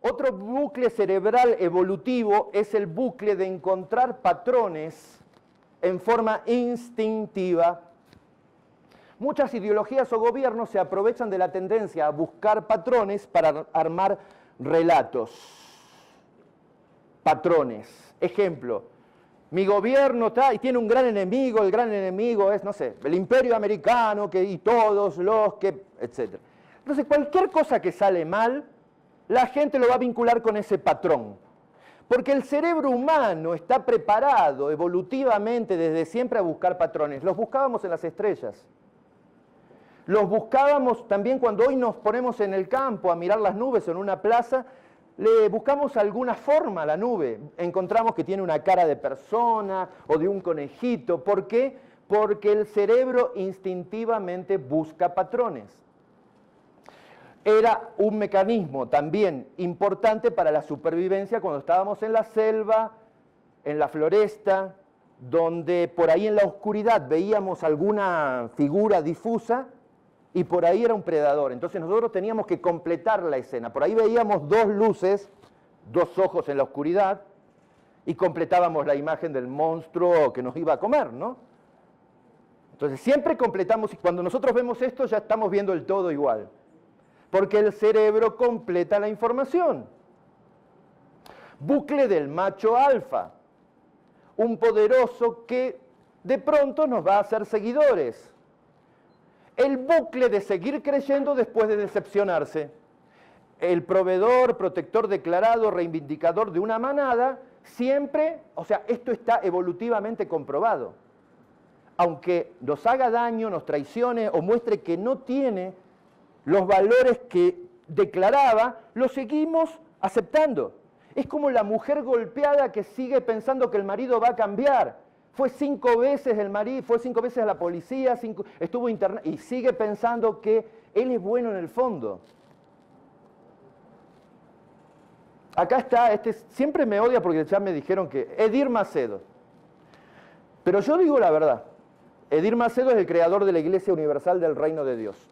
Otro bucle cerebral evolutivo es el bucle de encontrar patrones en forma instintiva. Muchas ideologías o gobiernos se aprovechan de la tendencia a buscar patrones para armar relatos. Patrones. Ejemplo, mi gobierno está y tiene un gran enemigo, el gran enemigo es, no sé, el imperio americano y todos los que, etc. Entonces, cualquier cosa que sale mal, la gente lo va a vincular con ese patrón. Porque el cerebro humano está preparado evolutivamente desde siempre a buscar patrones. Los buscábamos en las estrellas. Los buscábamos también cuando hoy nos ponemos en el campo a mirar las nubes o en una plaza, le buscamos alguna forma a la nube. Encontramos que tiene una cara de persona o de un conejito. ¿Por qué? Porque el cerebro instintivamente busca patrones. Era un mecanismo también importante para la supervivencia cuando estábamos en la selva, en la floresta, donde por ahí en la oscuridad veíamos alguna figura difusa y por ahí era un predador. Entonces nosotros teníamos que completar la escena. Por ahí veíamos dos luces, dos ojos en la oscuridad y completábamos la imagen del monstruo que nos iba a comer, ¿no? Entonces siempre completamos y cuando nosotros vemos esto ya estamos viendo el todo igual. Porque el cerebro completa la información. Bucle del macho alfa. Un poderoso que de pronto nos va a hacer seguidores. El bucle de seguir creyendo después de decepcionarse. El proveedor, protector declarado, reivindicador de una manada, siempre, o sea, esto está evolutivamente comprobado. Aunque nos haga daño, nos traicione o muestre que no tiene los valores que declaraba, los seguimos aceptando. Es como la mujer golpeada que sigue pensando que el marido va a cambiar. Fue 5 veces el marido, fue 5 veces a la policía, estuvo internado y sigue pensando que él es bueno en el fondo. Acá está, siempre me odia porque ya me dijeron que Edir Macedo. Pero yo digo la verdad. Edir Macedo es el creador de la Iglesia Universal del Reino de Dios.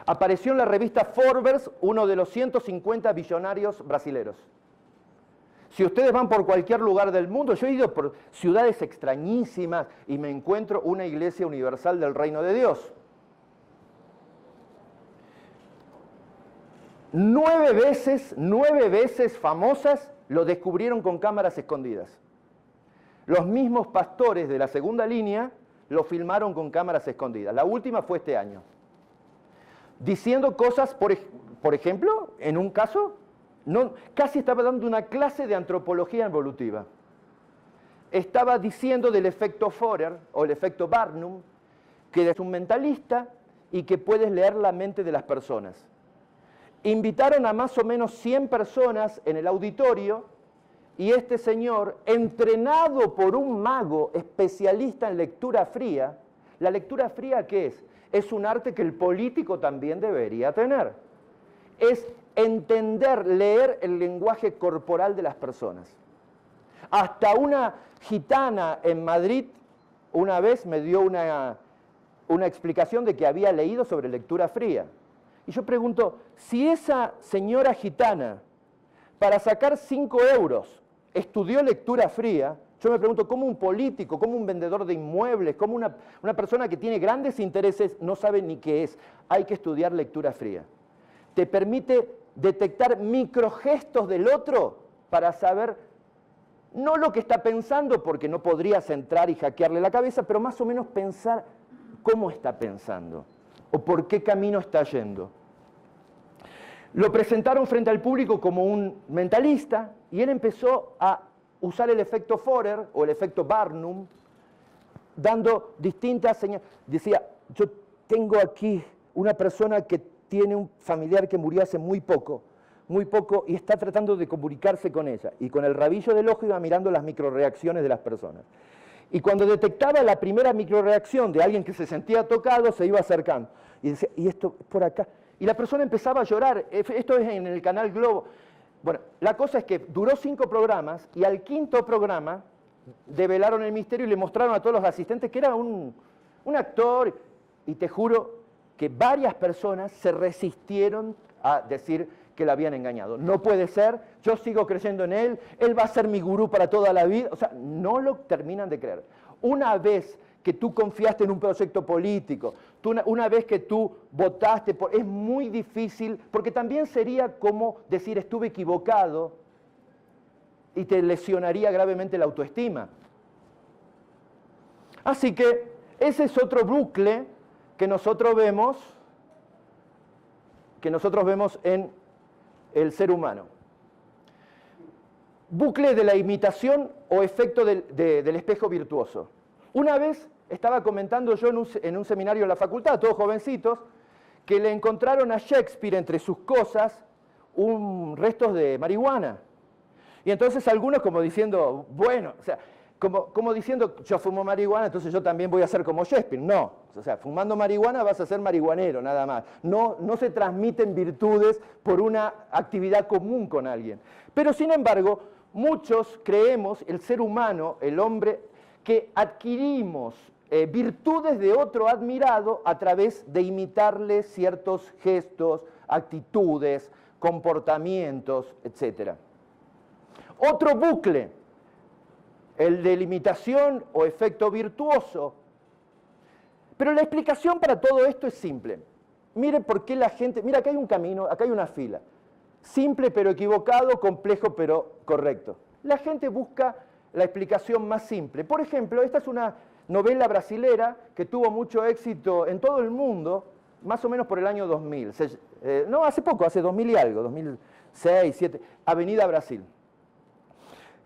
Apareció en la revista Forbes, uno de los 150 billonarios brasileros. Si ustedes van por cualquier lugar del mundo, yo he ido por ciudades extrañísimas y me encuentro una iglesia universal del reino de Dios. 9 veces famosas, lo descubrieron con cámaras escondidas. Los mismos pastores de la segunda línea lo filmaron con cámaras escondidas. La última fue este año. Diciendo cosas, por ejemplo, en un caso, casi estaba dando una clase de antropología evolutiva. Estaba diciendo del efecto Forer o el efecto Barnum, que es un mentalista y que puedes leer la mente de las personas. Invitaron a más o menos 100 personas en el auditorio y este señor, entrenado por un mago especialista en lectura fría, ¿la lectura fría qué es? Es un arte que el político también debería tener. Es entender, leer el lenguaje corporal de las personas. Hasta una gitana en Madrid una vez me dio una explicación de que había leído sobre lectura fría. Y yo pregunto, si esa señora gitana, para sacar 5 euros, estudió lectura fría, yo me pregunto cómo un político, cómo un vendedor de inmuebles, cómo una persona que tiene grandes intereses no sabe ni qué es. Hay que estudiar lectura fría. Te permite detectar microgestos del otro para saber, no lo que está pensando, porque no podrías entrar y hackearle la cabeza, pero más o menos pensar cómo está pensando o por qué camino está yendo. Lo presentaron frente al público como un mentalista y él empezó a usar el efecto Forer o el efecto Barnum, dando distintas señales. Decía, yo tengo aquí una persona que tiene un familiar que murió hace muy poco, y está tratando de comunicarse con ella. Y con el rabillo del ojo iba mirando las microreacciones de las personas. Y cuando detectaba la primera microreacción de alguien que se sentía tocado, se iba acercando. Y decía, y esto por acá. Y la persona empezaba a llorar. Esto es en el canal Globo. Bueno, la cosa es que duró 5 programas y al 5.º programa develaron el misterio y le mostraron a todos los asistentes que era un actor, y te juro que varias personas se resistieron a decir que la habían engañado. No puede ser, yo sigo creyendo en él va a ser mi gurú para toda la vida. O sea, no lo terminan de creer. Una vez que tú confiaste en un proyecto político, una vez que tú votaste, es muy difícil, porque también sería como decir estuve equivocado y te lesionaría gravemente la autoestima. Así que ese es otro bucle que nosotros vemos en el ser humano. Bucle de la imitación o efecto del espejo virtuoso. Una vez estaba comentando yo en un seminario en la facultad, todos jovencitos, que le encontraron a Shakespeare entre sus cosas restos de marihuana. Y entonces algunos como diciendo, bueno, o sea, como diciendo, yo fumo marihuana, entonces yo también voy a ser como Shakespeare. No, o sea, fumando marihuana vas a ser marihuanero, nada más. No se transmiten virtudes por una actividad común con alguien. Pero sin embargo, muchos creemos, el ser humano, el hombre, que adquirimos virtudes de otro admirado a través de imitarle ciertos gestos, actitudes, comportamientos, etc. Otro bucle, el de la imitación o efecto virtuoso. Pero la explicación para todo esto es simple. Mire por qué la gente... Mira, acá hay un camino, acá hay una fila. Simple pero equivocado, complejo pero correcto. La gente busca la explicación más simple. Por ejemplo, esta es una novela brasilera que tuvo mucho éxito en todo el mundo, más o menos por el año 2000. No, hace poco, hace 2000 y algo, 2006, 2007, Avenida Brasil.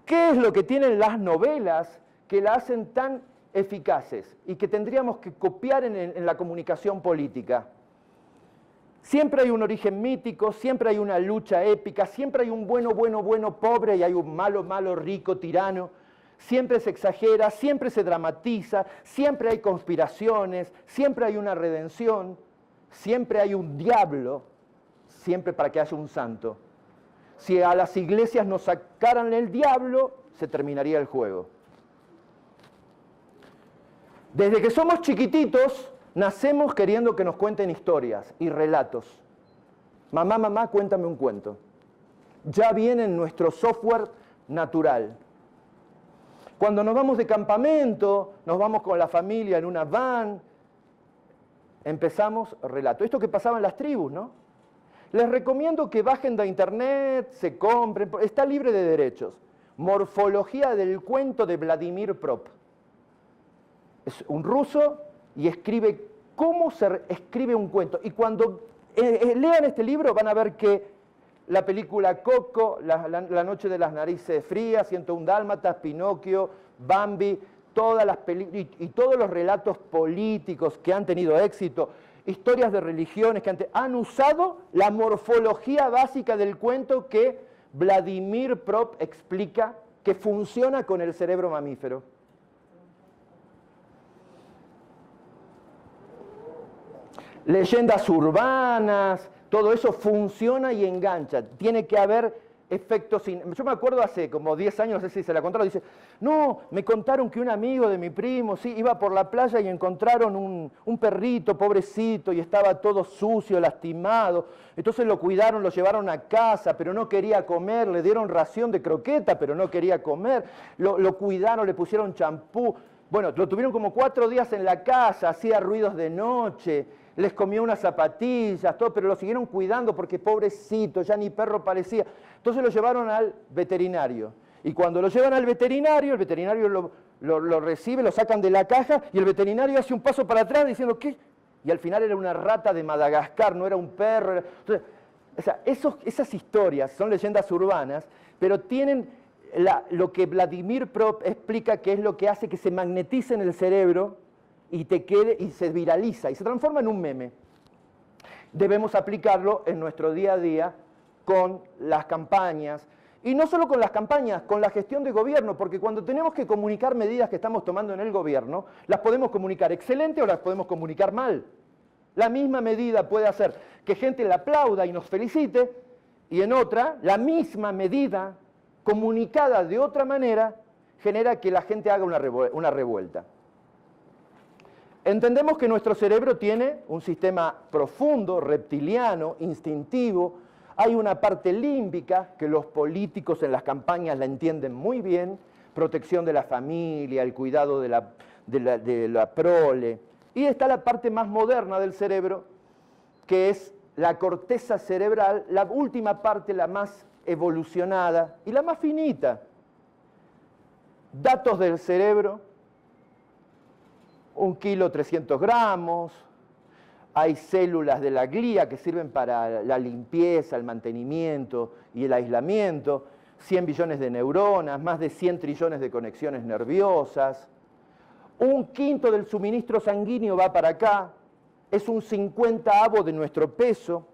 ¿Qué es lo que tienen las novelas que la hacen tan eficaces y que tendríamos que copiar en la comunicación política? Siempre hay un origen mítico, siempre hay una lucha épica, siempre hay un bueno, pobre y hay un malo, rico, tirano. Siempre se exagera, siempre se dramatiza, siempre hay conspiraciones, siempre hay una redención, siempre hay un diablo, siempre para que haya un santo. Si a las iglesias nos sacaran el diablo, se terminaría el juego. Desde que somos chiquititos, nacemos queriendo que nos cuenten historias y relatos. Mamá, cuéntame un cuento. Ya viene en nuestro software natural. Cuando nos vamos de campamento, nos vamos con la familia en una van, empezamos relato. Esto que pasaba en las tribus, ¿no? Les recomiendo que bajen de internet, se compren, está libre de derechos. Morfología del cuento de Vladimir Prop. Es un ruso y escribe cómo se escribe un cuento. Y cuando lean este libro van a ver que la película Coco, la noche de las narices frías, 101 dálmatas, Pinocchio, Bambi, todas las y todos los relatos políticos que han tenido éxito, historias de religiones que han usado la morfología básica del cuento que Vladimir Prop explica que funciona con el cerebro mamífero. Leyendas urbanas, todo eso funciona y engancha. Tiene que haber efectos... Yo me acuerdo hace como 10 años, no sé si se la contaron, dice, no, me contaron que un amigo de mi primo, sí, iba por la playa y encontraron un perrito, pobrecito, y estaba todo sucio, lastimado. Entonces lo cuidaron, lo llevaron a casa, pero no quería comer, le dieron ración de croqueta, pero no quería comer. Lo cuidaron, le pusieron champú. Bueno, lo tuvieron como 4 días en la casa, hacía ruidos de noche, les comió unas zapatillas, todo, pero lo siguieron cuidando porque pobrecito, ya ni perro parecía. Entonces lo llevaron al veterinario. Y cuando lo llevan al veterinario, el veterinario lo recibe, lo sacan de la caja y el veterinario hace un paso para atrás diciendo, ¿qué? Y al final era una rata de Madagascar, no era un perro. Entonces, o sea, esas historias son leyendas urbanas, pero tienen lo que Vladimir Prop explica que es lo que hace que se magnetice en el cerebro y te quede y se viraliza y se transforma en un meme. Debemos aplicarlo en nuestro día a día con las campañas, y no solo con las campañas, con la gestión de gobierno, porque cuando tenemos que comunicar medidas que estamos tomando en el gobierno, las podemos comunicar excelente o las podemos comunicar mal. La misma medida puede hacer que gente la aplauda y nos felicite, y en otra, la misma medida comunicada de otra manera genera que la gente haga una revuelta. Entendemos que nuestro cerebro tiene un sistema profundo, reptiliano, instintivo. Hay una parte límbica que los políticos en las campañas la entienden muy bien, protección de la familia, el cuidado de la prole. Y está la parte más moderna del cerebro, que es la corteza cerebral, la última parte, la más evolucionada y la más finita. Datos del cerebro: 1 kilo 300 gramos, hay células de la glía que sirven para la limpieza, el mantenimiento y el aislamiento, 100 billones de neuronas, más de 100 trillones de conexiones nerviosas, 1/5 del suministro sanguíneo va para acá, es un 50avo de nuestro peso,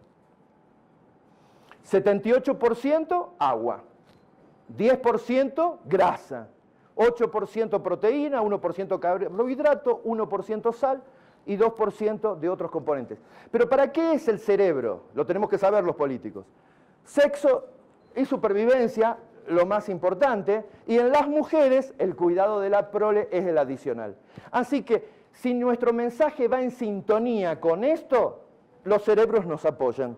78% agua, 10% grasa, 8% proteína, 1% carbohidrato, 1% sal y 2% de otros componentes. Pero ¿para qué es el cerebro? Lo tenemos que saber los políticos. Sexo y supervivencia, lo más importante, y en las mujeres el cuidado de la prole es el adicional. Así que si nuestro mensaje va en sintonía con esto, los cerebros nos apoyan.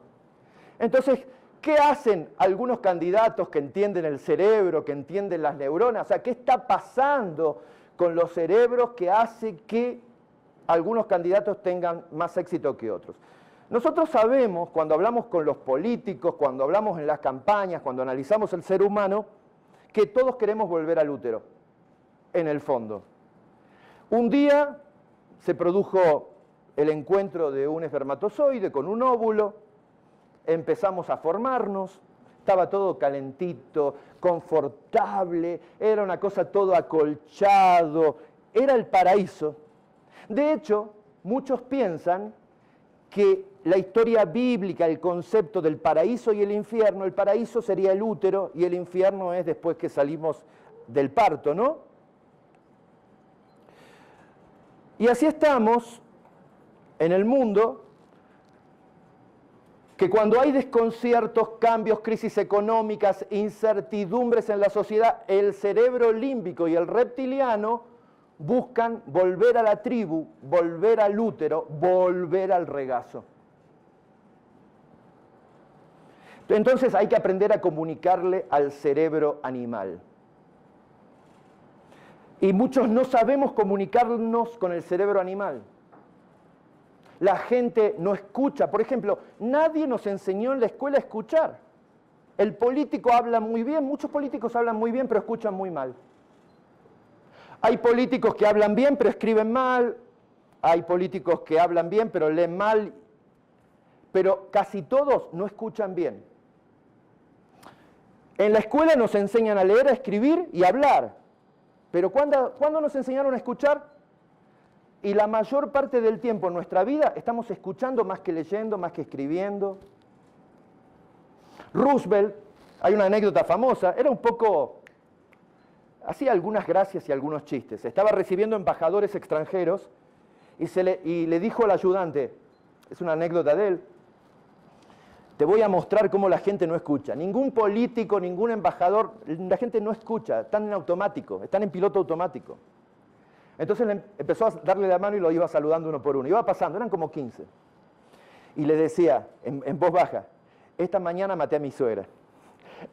Entonces, ¿qué hacen algunos candidatos que entienden el cerebro, que entienden las neuronas? O sea, ¿qué está pasando con los cerebros que hace que algunos candidatos tengan más éxito que otros? Nosotros sabemos, cuando hablamos con los políticos, cuando hablamos en las campañas, cuando analizamos el ser humano, que todos queremos volver al útero, en el fondo. Un día se produjo el encuentro de un espermatozoide con un óvulo, empezamos a formarnos, estaba todo calentito, confortable, era una cosa todo acolchado, era el paraíso. De hecho, muchos piensan que la historia bíblica, el concepto del paraíso y el paraíso sería el útero y el infierno es después que salimos del parto, ¿no? Y así estamos en el mundo, que cuando hay desconciertos, cambios, crisis económicas, incertidumbres en la sociedad, el cerebro límbico y el reptiliano buscan volver a la tribu, volver al útero, volver al regazo. Entonces hay que aprender a comunicarle al cerebro animal. Y muchos no sabemos comunicarnos con el cerebro animal. La gente no escucha. Por ejemplo, nadie nos enseñó en la escuela a escuchar. El político habla muy bien, muchos políticos hablan muy bien, pero escuchan muy mal. Hay políticos que hablan bien, pero escriben mal. Hay políticos que hablan bien, pero leen mal. Pero casi todos no escuchan bien. En la escuela nos enseñan a leer, a escribir y a hablar. Pero ¿cuándo nos enseñaron a escuchar? Y la mayor parte del tiempo en nuestra vida estamos escuchando más que leyendo, más que escribiendo. Roosevelt, hay una anécdota famosa, era un poco, hacía algunas gracias y algunos chistes. Estaba recibiendo embajadores extranjeros y le dijo al ayudante, es una anécdota de él, te voy a mostrar cómo la gente no escucha. Ningún político, ningún embajador, la gente no escucha, están en automático, están en piloto automático. Entonces empezó a darle la mano y lo iba saludando uno por uno. Iba pasando, eran como 15. Y le decía, en voz baja, esta mañana maté a mi suegra.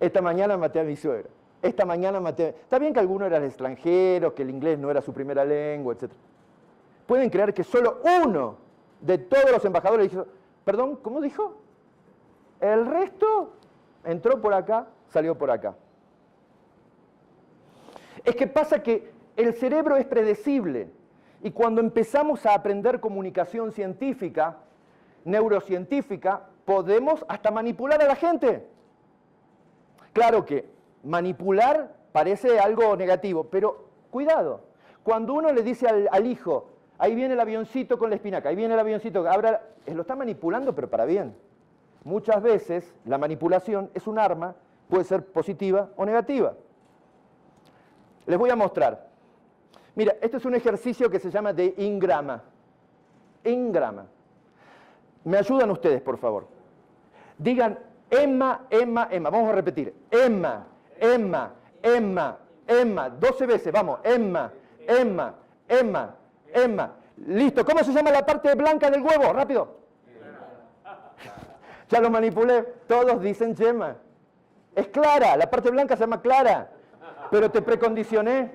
Esta mañana maté a mi suegra. Esta mañana maté... Está bien que algunos eran extranjeros, que el inglés no era su primera lengua, etc. Pueden creer que solo uno de todos los embajadores dijo, perdón, ¿cómo dijo? El resto entró por acá, salió por acá. Es que pasa que el cerebro es predecible y cuando empezamos a aprender comunicación científica, neurocientífica, podemos hasta manipular a la gente. Claro que manipular parece algo negativo, pero cuidado. Cuando uno le dice al hijo, ahí viene el avioncito con la espinaca, ahí viene el avioncito, lo está manipulando pero para bien. Muchas veces la manipulación es un arma, puede ser positiva o negativa. Les voy a mostrar. Mira, este es un ejercicio que se llama de engrama. Engrama. ¿Me ayudan ustedes, por favor? Digan Emma, Emma, Emma. Vamos a repetir. Emma, Emma, Emma, Emma. 12 veces, vamos. Emma, Emma, Emma, Emma. Listo, ¿cómo se llama la parte blanca del huevo? Rápido. Ya lo manipulé, todos dicen yema. Es clara, la parte blanca se llama clara, pero te precondicioné.